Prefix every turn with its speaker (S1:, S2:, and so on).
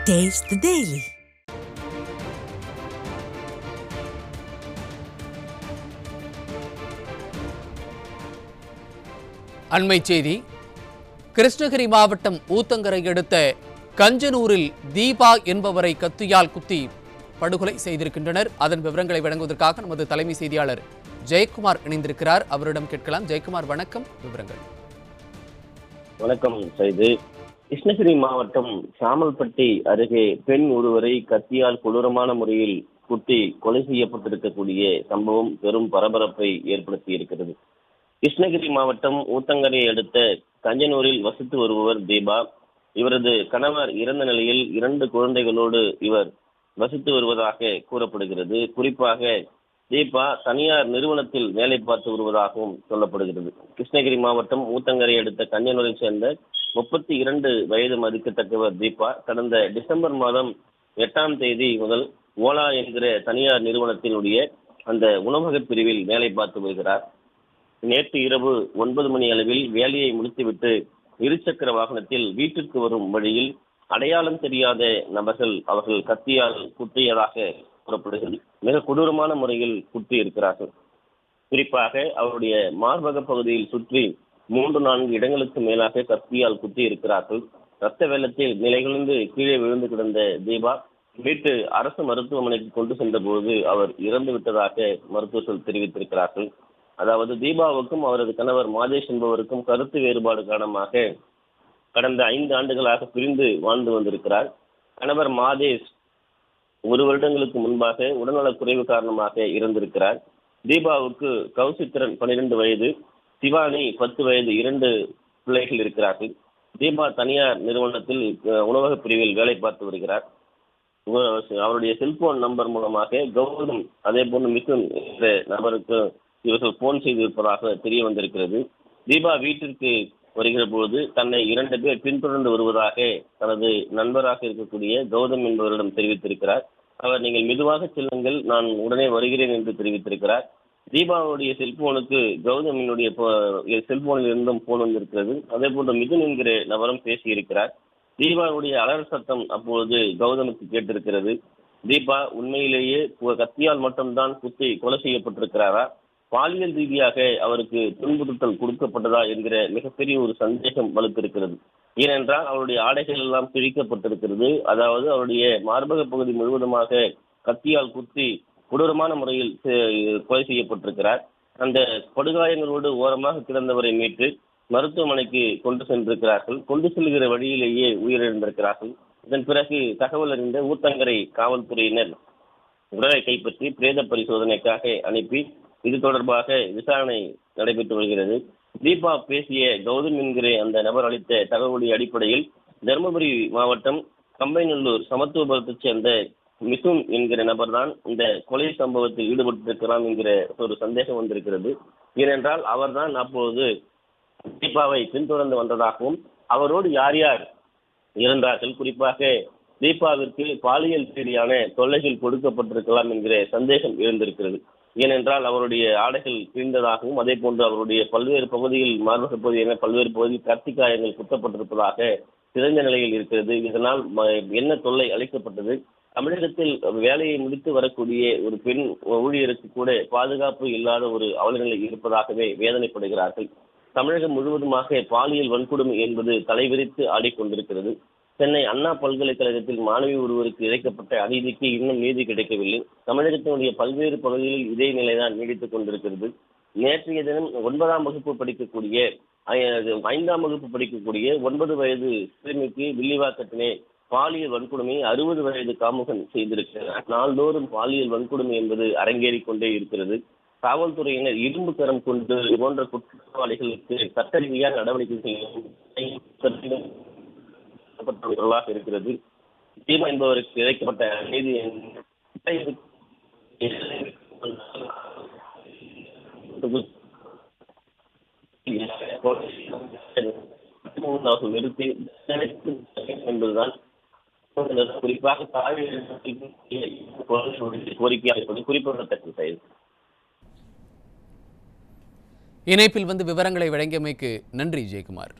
S1: Taste the Daily.
S2: அண்மை செய்தி. கிருஷ்ணகிரி மாவட்டம் ஊத்தங்கரை அடுத்த கஞ்சனூரில் தீபா என்பவரை கத்தியால் குத்தி படுகொலை செய்திருக்கின்றனர். அதன் விவரங்களை வழங்குவதற்காக நமது தலைமை செய்தியாளர் ஜெயக்குமார் இணைந்திருக்கிறார். அவரிடம் கேட்கலாம். ஜெயக்குமார், வணக்கம். விவரங்கள்.
S3: வணக்கம் செய்து. கிருஷ்ணகிரி மாவட்டம் சாமல்பட்டி அருகே பெண் ஒருவரை கத்தியால் கொடூரமான முறையில் குத்தி கொலை செய்யப்பட்டிருக்கக்கூடிய சம்பவம் பெரும் பரபரப்பை ஏற்படுத்தி இருக்கிறது. கிருஷ்ணகிரி மாவட்டம் ஊத்தங்கரை அடுத்த கஞ்சனூரில் வசித்து வருபவர் தீபா. இவரது கணவர் இறந்த நிலையில் 2 குழந்தைகளோடு இவர் வசித்து வருவதாக கூறப்படுகிறது. குறிப்பாக தீபா தனியார் நிறுவனத்தில் வேலை பார்த்து வருவதாகவும் சொல்லப்படுகிறது. கிருஷ்ணகிரி மாவட்டம் ஊத்தங்கரை அடுத்த கஞ்சனூரை சேர்ந்த 32 வயது மதிக்கத்தக்கவர் தீபா கடந்த டிசம்பர் மாதம் 8ஆம் தேதி முதல் ஓலா என்கிற தனியார் நிறுவனத்தினுடைய அந்த உணவக பிரிவில் வேலை பார்த்து வருகிறார். நேற்று இரவு 9 மணி அளவில் வேலையை முடித்துவிட்டு இருசக்கர வாகனத்தில் வீட்டிற்கு வரும் வழியில் அடையாளம் தெரியாத நபர்கள் அவர்கள் கத்தியால் குத்தியதாக கூறப்படுகிறது. மிக கொடூரமான முறையில் குத்தி இருக்கிறார்கள். குறிப்பாக அவருடைய மார்பக பகுதியில் சுற்றி 3-4 இடங்களுக்கு மேலாக கத்தியால் குத்தி இருக்கிறார்கள். ரத்த வெள்ளத்தில் நிலைகுலைந்து கீழே விழுந்து கிடந்த தீபா வீட்டு அரசு மருத்துவமனைக்கு கொண்டு சென்ற போது அவர் இறந்து விட்டதாக மருத்துவர்கள் தெரிவித்திருக்கிறார்கள். அதாவது தீபாவுக்கும் அவரது கணவர் மாதேஷ் என்பவருக்கும் கருத்து வேறுபாடு காரணமாக கடந்த 5 ஆண்டுகளாக பிரிந்து வாழ்ந்து வந்திருக்கிறார். கணவர் மாதேஷ் 1 வருடங்களுக்கு முன்பாக உடல்நலக் குறைவு காரணமாக இறந்திருக்கிறார். தீபாவுக்கு கௌசித்திரன் 12 வயது, சிவானி 10 வயது 2 பிள்ளைகள் இருக்கிறார்கள். தீபா தனியார் நிறுவனத்தில் உணவக பிரிவில் வேலை பார்த்து வருகிறார். அவருடைய செல்போன் நம்பர் மூலமாக கௌதம் அதே போன்று மிதுன் என்ற நபருக்கு இவர்கள் போன் செய்திருப்பதாக தெரிய வந்திருக்கிறது. தீபா வீட்டிற்கு வருகிற போது தன்னை 2 பேர் பின்தொடர்ந்து வருவதாக தனது நண்பராக இருக்கக்கூடிய கௌதம் என்பவரிடம் தெரிவித்திருக்கிறார். அவர் நீங்கள் மெதுவாக செல்லுங்கள், நான் உடனே வருகிறேன் என்று தெரிவித்திருக்கிறார். தீபாவுடைய செல்போனுக்கு கௌதமினுடைய செல்போனில் இருந்தும் போன் வந்திருக்கிறது. அதே போன்று மிதுன் என்கிற நபரும் பேசியிருக்கிறார். தீபாவுடைய அலறல் சத்தம் அப்பொழுது கௌதமுக்கு கேட்டிருக்கிறது. தீபா உண்மையிலேயே கத்தியால் மட்டும்தான் குத்தி கொலை செய்யப்பட்டிருக்கிறாரா, பாலியல் ரீதியாக அவருக்கு துன்புறுத்தல் கொடுக்கப்பட்டதா என்கிற மிகப்பெரிய ஒரு சந்தேகம் வலுத்திருக்கிறது. ஏனென்றால் அவருடைய ஆடைகள் எல்லாம் கிழிக்கப்பட்டிருக்கிறது. அதாவது அவருடைய மார்பக பகுதி முழுவதுமாக கத்தியால் குத்தி கொடூரமான முறையில் கொலை செய்யப்பட்டிருக்கிறார். அந்த படுகாயங்களோடு ஓரமாக கிடந்தவரை மீட்டு மருத்துவமனைக்கு கொண்டு சென்றிருக்கிறார்கள். கொண்டு செல்கிற வழியிலேயே உயிரிழந்திருக்கிறார்கள். இதன் பிறகு தகவல் அறிந்த ஊத்தங்கரை காவல்துறையினர் உடலை கைப்பற்றி பிரேத பரிசோதனைக்காக அனுப்பி இது தொடர்பாக விசாரணை நடைபெற்று வருகிறது. தீபா பேசிய கௌதம் என்கிற அந்த நபர் அளித்த தகவலின் அடிப்படையில் தருமபுரி மாவட்டம் கம்பைநல்லூர் சமத்துவபுரத்தைச் சேர்ந்த மிதுன் என்கிற நபர் தான் இந்த கொலை சம்பவத்தில் ஈடுபட்டிருக்கலாம் என்கிற ஒரு சந்தேகம் வந்திருக்கிறது. ஏனென்றால் அவர்தான் அப்போது தீபாவை பின்தொடர்ந்து வந்ததாகவும் அவரோடு யார் யார் இருந்தார்கள், குறிப்பாக தீபாவிற்கு பாலியல் ரீதியான தொல்லைகள் கொடுக்கப்பட்டிருக்கலாம் என்கிற சந்தேகம் எழுந்திருக்கிறது. ஏனென்றால் அவருடைய ஆடைகள் கிழிந்ததாகவும் அதே போன்று அவருடைய பல்வேறு பகுதியில் மார்பக பகுதியில் பல்வேறு பகுதியில் கத்திக்காயங்கள் குத்தப்பட்டிருப்பதாக சிறந்த நிலையில் இருக்கிறது. இதனால் என்ன தொல்லை அளிக்கப்பட்டது, தமிழகத்தில் வேலையை முடித்து வரக்கூடிய ஒரு பெண் ஊழியருக்கு கூட பாதுகாப்பு இல்லாத ஒரு அவலநிலை இருப்பதாகவே வேதனைப்படுகிறார்கள். தமிழகம் முழுவதுமாக பாலியல் வன்கொடுமை என்பது தலைவிரித்து ஆடிக்கொண்டிருக்கிறது. சென்னை அண்ணா பல்கலைக்கழகத்தில் மாணவி ஒருவருக்கு இழைக்கப்பட்ட அநீதிக்கு இன்னும் நீதி கிடைக்கவில்லை. தமிழகத்தினுடைய பல்வேறு பகுதிகளில் இதே நிலைதான் நீடித்துக் கொண்டிருக்கிறது. நேற்றைய தினம் 9ஆம் வகுப்பு படிக்கக்கூடிய 5ஆம் வகுப்பு படிக்கக்கூடிய 9 வயது சிறுமிக்கு வில்லிவாக்கத்திலே பாலியல் வன்கொடுமை 60 வயது காமுகன் செய்திருக்கிறார். நாள்தோறும் பாலியல் வன்கொடுமை என்பது அரங்கேறிக் கொண்டே இருக்கிறது. காவல்துறையினர் இரும்பு கரம் கொண்டு போன்ற குற்றவாளிகளுக்கு சட்ட ரீதியாக நடவடிக்கை செய்யும் இருக்கிறது. தீபா என்பவருக்கு இழைக்கப்பட்ட நீதி 3வது நிறுத்தி என்பதுதான் குறிப்பாக கோரிக்கையாக குறிப்பிடத்தக்க.
S2: இணைப்பில் வந்து விவரங்களை வழங்கியமைக்கு நன்றி ஜெயக்குமார்.